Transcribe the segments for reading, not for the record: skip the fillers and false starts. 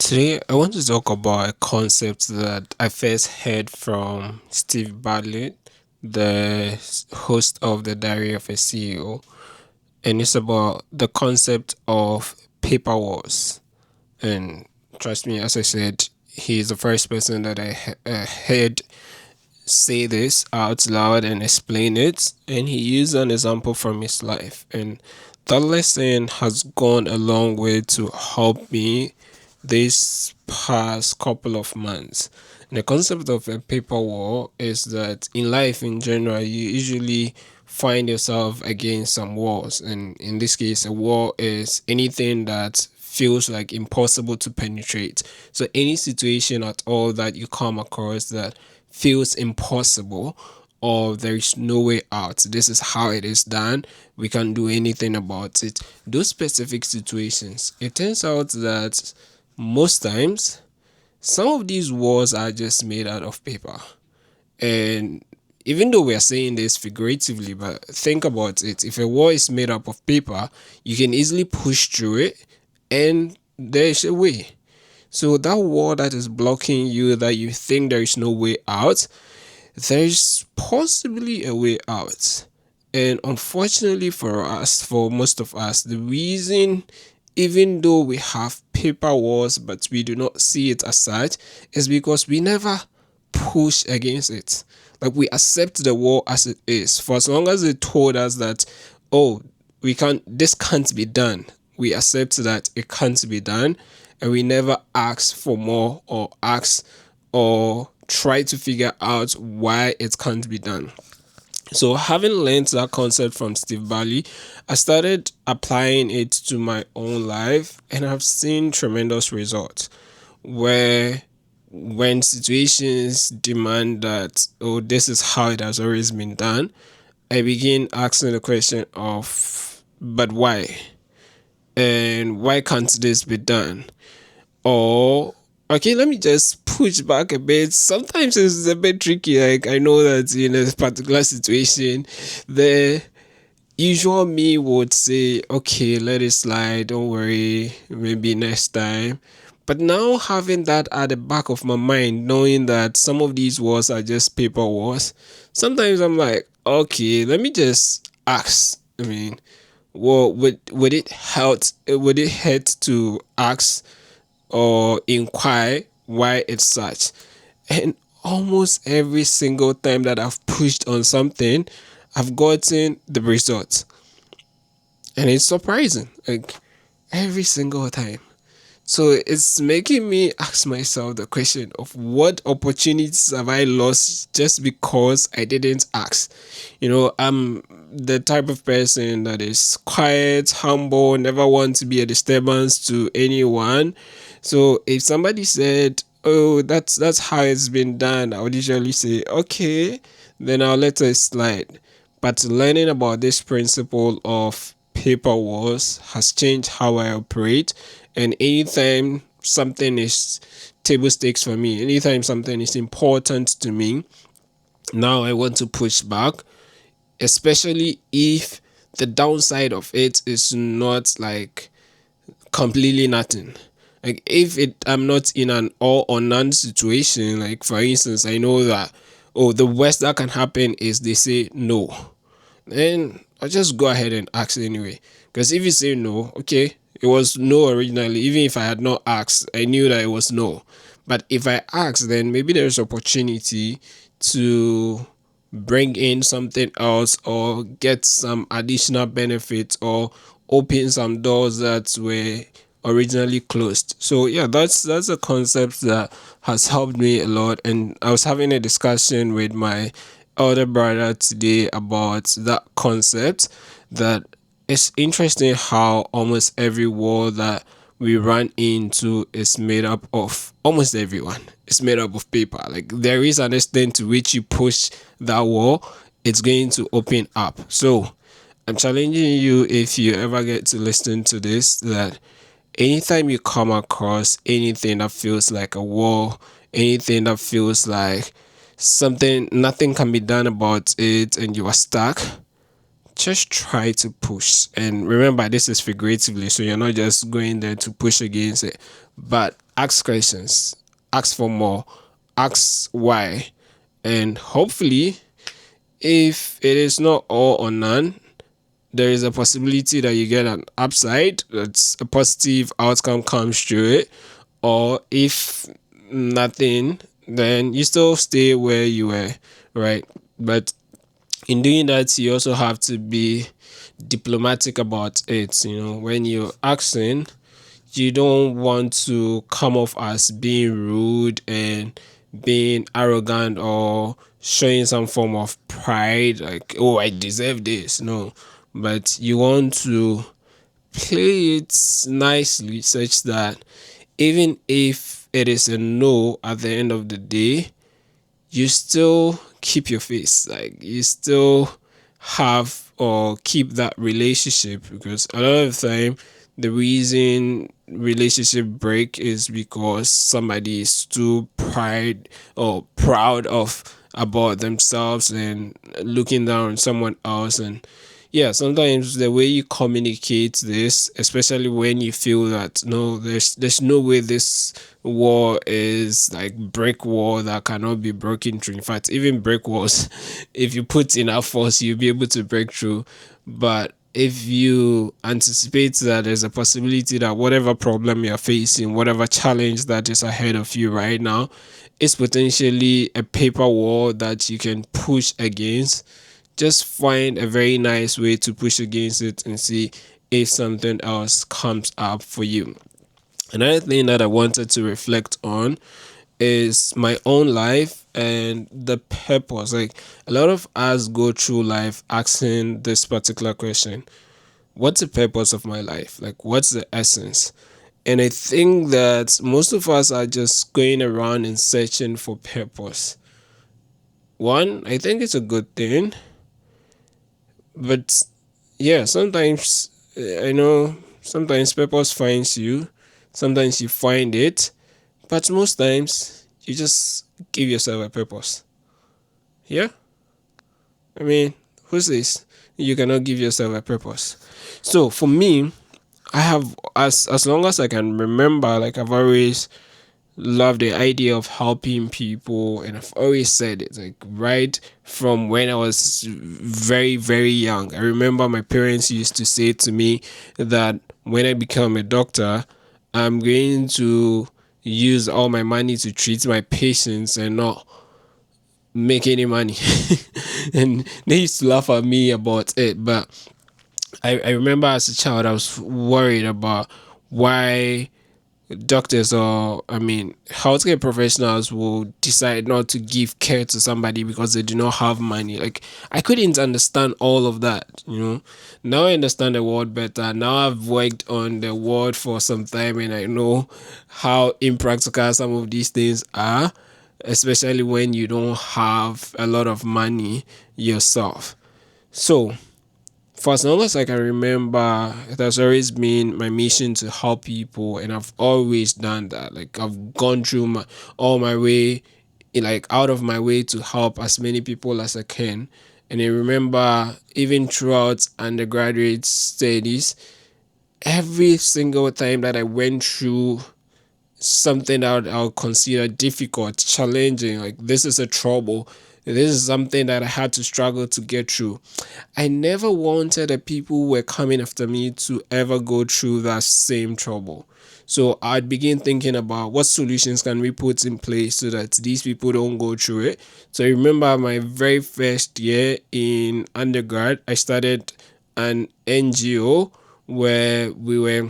Today, I want to talk about a concept that I first heard from Steve Bartlett, the host of the Diary of a CEO, and it's about the concept of paper wars. And trust me, as I said, he's the first person that I heard say this out loud and explain it, and he used an example from his life, and that lesson has gone a long way to help me this past couple of months. And the concept of a paper war is that in life in general, you usually find yourself against some wars, and in this case, a war is anything that feels like impossible to penetrate. So any situation at all that you come across that feels impossible or there is no way out, this is how it is done, we can't do anything about it, those specific situations, it turns out that most times some of these walls are just made out of paper. And even though we are saying this figuratively, but think about it, if a wall is made up of paper, you can easily push through it and there's a way. So that wall that is blocking you, that you think there is no way out, there's possibly a way out. And unfortunately for us, for most of us, the reason, even though we have paper walls but we do not see it as such, is because we never push against it. Like, we accept the wall as it is. For as long as they told us that, oh, this can't be done, we accept that it can't be done, and we never ask for more or ask or try to figure out why it can't be done. So, having learned that concept from Steve Barley, I started applying it to my own life, and I've seen tremendous results. Where, when situations demand that, oh, this is how it has always been done, I begin asking the question of, but why? And why can't this be done? Or, okay, let me just push back a bit. Sometimes it's a bit tricky. Like, I know that in a particular situation, the usual me would say, okay, let it slide, don't worry, maybe next time. But now, having that at the back of my mind, knowing that some of these wars are just paper wars, sometimes I'm like, okay, let me just ask. I mean, well, would it hurt? Would it hurt to ask or inquire why it's such? And almost every single time that I've pushed on something, I've gotten the result. And it's surprising, like, every single time. So it's making me ask myself the question of what opportunities have I lost just because I didn't ask. I'm the type of person that is quiet, humble, never want to be a disturbance to anyone. So if somebody said, oh, that's how it's been done, I would usually say, okay, then I'll let it slide. But learning about this principle of paper walls has changed how I operate. And anytime something is table stakes for me, anytime something is important to me, now I want to push back, especially if the downside of it is not like completely nothing. Like, if I'm not in an all or none situation, like for instance, I know that, oh, the worst that can happen is they say no, then I'll just go ahead and ask anyway. Because if you say no, okay, it was no originally. Even if I had not asked, I knew that it was no. But if I ask, then maybe there's opportunity to bring in something else or get some additional benefits or open some doors that were originally closed. So yeah, that's a concept that has helped me a lot. And I was having a discussion with my elder brother today about that concept, that it's interesting how almost every wall that we run into is made up of, almost everyone is made up of paper. Like, there is an extent to which you push that wall, it's going to open up. So I'm challenging you, if you ever get to listen to this, that anytime you come across anything that feels like a wall, anything that feels like something nothing can be done about it and you are stuck, just try to push. And remember, this is figuratively, so you're not just going there to push against it, but ask questions, ask for more, ask why, and hopefully, if it is not all or none, there is a possibility that you get an upside, that's a positive outcome comes through it. Or if nothing, then you still stay where you were, right? But in doing that, you also have to be diplomatic about it. When you're asking, you don't want to come off as being rude and being arrogant or showing some form of pride, like, oh, I deserve this. No, but you want to play it nicely such that even if it is a no at the end of the day, you still keep your face, like you still have or keep that relationship, because a lot of the time the reason relationship break is because somebody is too pride or proud of about themselves and looking down on someone else. And yeah, sometimes the way you communicate this, especially when you feel that no, there's no way this wall is like brick wall that cannot be broken through. In fact, even brick walls, if you put enough force, you'll be able to break through. But if you anticipate that there's a possibility that whatever problem you're facing, whatever challenge that is ahead of you right now, is potentially a paper wall that you can push against, just find a very nice way to push against it and see if something else comes up for you. Another thing that I wanted to reflect on is my own life and the purpose. Like, a lot of us go through life asking this particular question: what's the purpose of my life? Like, what's the essence? And I think that most of us are just going around and searching for purpose. One, I think it's a good thing, but yeah, sometimes I know sometimes purpose finds you, sometimes you find it, but most times you just give yourself a purpose. Yeah, I mean, who says you cannot give yourself a purpose? So for me, I have, as long as I can remember, like I've always love the idea of helping people, and I've always said it, like right from when I was very very young. I remember my parents used to say to me that when I become a doctor, I'm going to use all my money to treat my patients and not make any money. And they used to laugh at me about it, but I remember as a child I was worried about why doctors, or I mean healthcare professionals, will decide not to give care to somebody because they do not have money. Like, I couldn't understand all of that. Now I understand the word better. Now I've worked on the word for some time and I know how impractical some of these things are, especially when you don't have a lot of money yourself. So for as long as I can remember, it has always been my mission to help people, and I've always done that. Like, I've gone through all my way, like out of my way to help as many people as I can. And I remember even throughout undergraduate studies, every single time that I went through something that I'll consider difficult, challenging, like this is a trouble, this is something that I had to struggle to get through, I never wanted the people who were coming after me to ever go through that same trouble. So I'd begin thinking about what solutions can we put in place so that these people don't go through it. So I remember my very first year in undergrad, I started an NGO where we were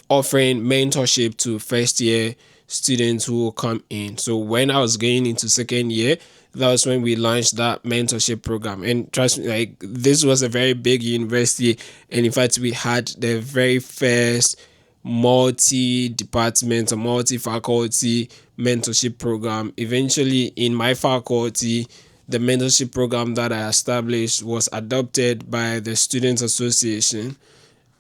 offering mentorship to first year students who will come in. So when I was going into second year, that was when we launched that mentorship program. And trust me, like, this was a very big university, and in fact we had the very first multi-department or multi-faculty mentorship program. Eventually in my faculty, the mentorship program that I established was adopted by the Students Association.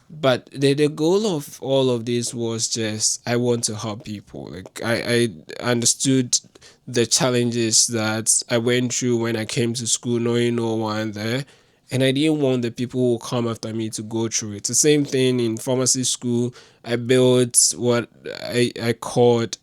But the goal of all of this was just, I want to help people. Like, I understood the challenges that I went through when I came to school knowing no one there, and I didn't want the people who come after me to go through it. The same thing in pharmacy school. I built what I called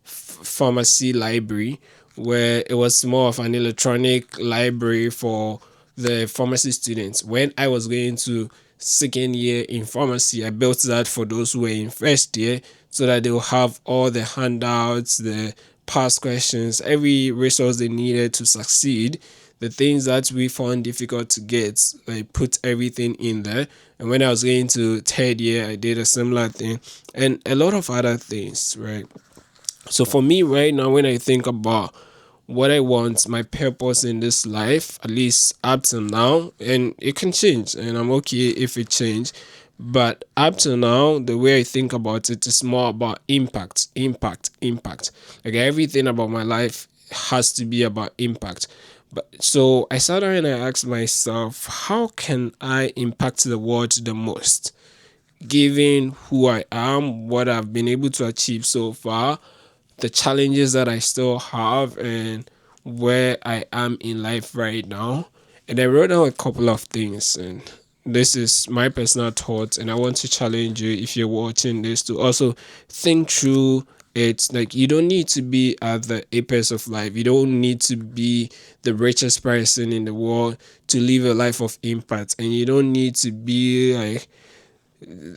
pharmacy library, where it was more of an electronic library for the pharmacy students. When I was going to second year in pharmacy, I built that for those who were in first year, so that they'll have all the handouts, the past questions, every resource they needed to succeed. The things that we found difficult to get, I put everything in there. And when I was going to third year, I did a similar thing, and a lot of other things, right? So for me right now, when I think about what I want, my purpose in this life, at least up to now, and it can change, and I'm okay if it change. But up to now, the way I think about it is more about impact, impact, impact. Like everything about my life has to be about impact. But so I sat down and I asked myself, how can I impact the world the most? Given who I am, what I've been able to achieve so far, the challenges that I still have, and where I am in life right now. And I wrote down a couple of things, and this is my personal thoughts, and I want to challenge you, if you're watching this, to also think through it. Like, you don't need to be at the apex of life, you don't need to be the richest person in the world to live a life of impact, and you don't need to be like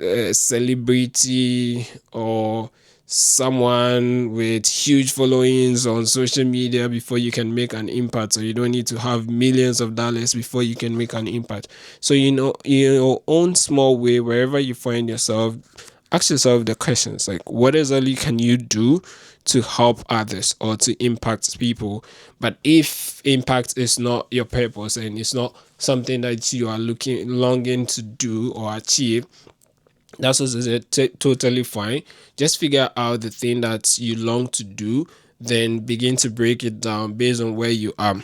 a celebrity or someone with huge followings on social media before you can make an impact. So you don't need to have millions of dollars before you can make an impact. So, in your own small way, wherever you find yourself, ask yourself the questions like, what exactly can you do to help others or to impact people? But if impact is not your purpose and it's not something that you are longing to do or achieve, that's also totally fine. Just figure out the thing that you long to do, then begin to break it down based on where you are.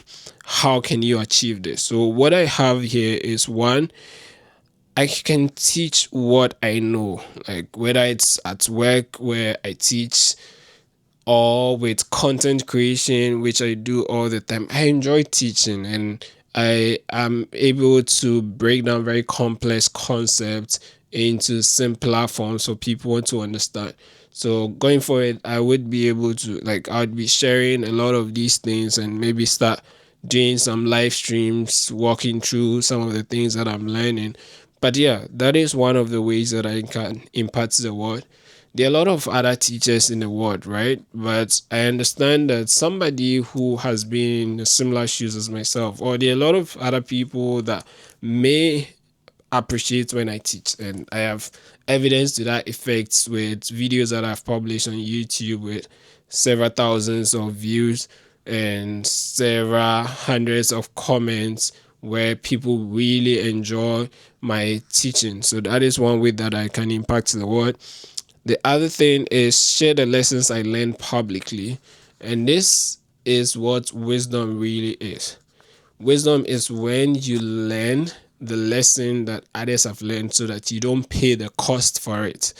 How can you achieve this? So, what I have here is one, I can teach what I know, like whether it's at work where I teach, or with content creation, which I do all the time. I enjoy teaching, and I am able to break down very complex concepts into simpler forms for people to understand. So going forward, I would be able to, like, I'd be sharing a lot of these things and maybe start doing some live streams, walking through some of the things that I'm learning. But yeah, that is one of the ways that I can impact the world. There are a lot of other teachers in the world, right? But I understand that somebody who has been in similar shoes as myself, or there are a lot of other people that may appreciate when I teach, and I have evidence to that effect with videos that I've published on YouTube with several thousands of views and several hundreds of comments where people really enjoy my teaching. So that is one way that I can impact the world. The other thing is share the lessons I learned publicly. And this is what wisdom really is. Wisdom is when you learn the lesson that others have learned so that you don't pay the cost for it.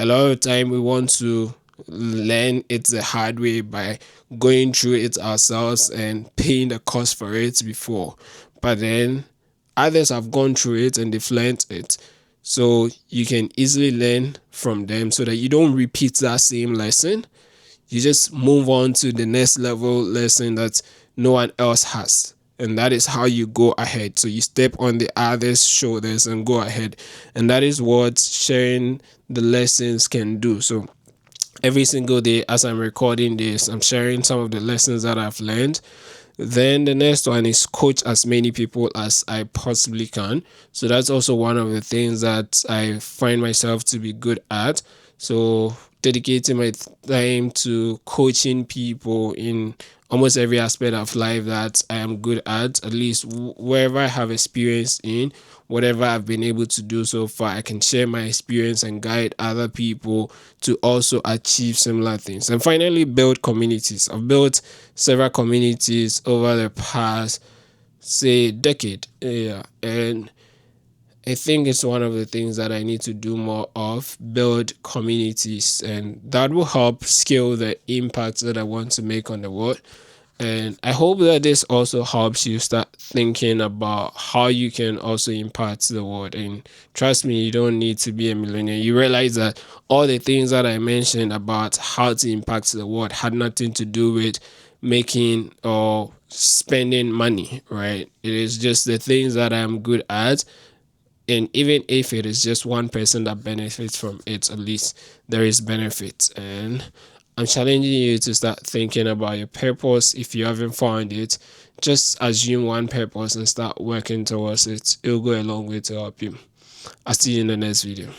A lot of time we want to learn it the hard way by going through it ourselves and paying the cost for it before. But then others have gone through it and they've learned it. So you can easily learn from them so that you don't repeat that same lesson. You just move on to the next level lesson that no one else has. And that is how you go ahead. So you step on the other's shoulders and go ahead. And that is what sharing the lessons can do. So every single day as I'm recording this, I'm sharing some of the lessons that I've learned. Then the next one is coach as many people as I possibly can. So that's also one of the things that I find myself to be good at. So dedicating my time to coaching people in almost every aspect of life that I am good at least wherever I have experience in, whatever I've been able to do so far, I can share my experience and guide other people to also achieve similar things. And finally, build communities. I've built several communities over the past, say, decade. Yeah. And I think it's one of the things that I need to do more of, build communities, and that will help scale the impact that I want to make on the world. And I hope that this also helps you start thinking about how you can also impact the world. And trust me, you don't need to be a millionaire. You realize that all the things that I mentioned about how to impact the world had nothing to do with making or spending money, right? It is just the things that I'm good at. And even if it is just one person that benefits from it, at least there is benefit. And I'm challenging you to start thinking about your purpose. If you haven't found it, just assume one purpose and start working towards it. It'll go a long way to help you. I'll see you in the next video.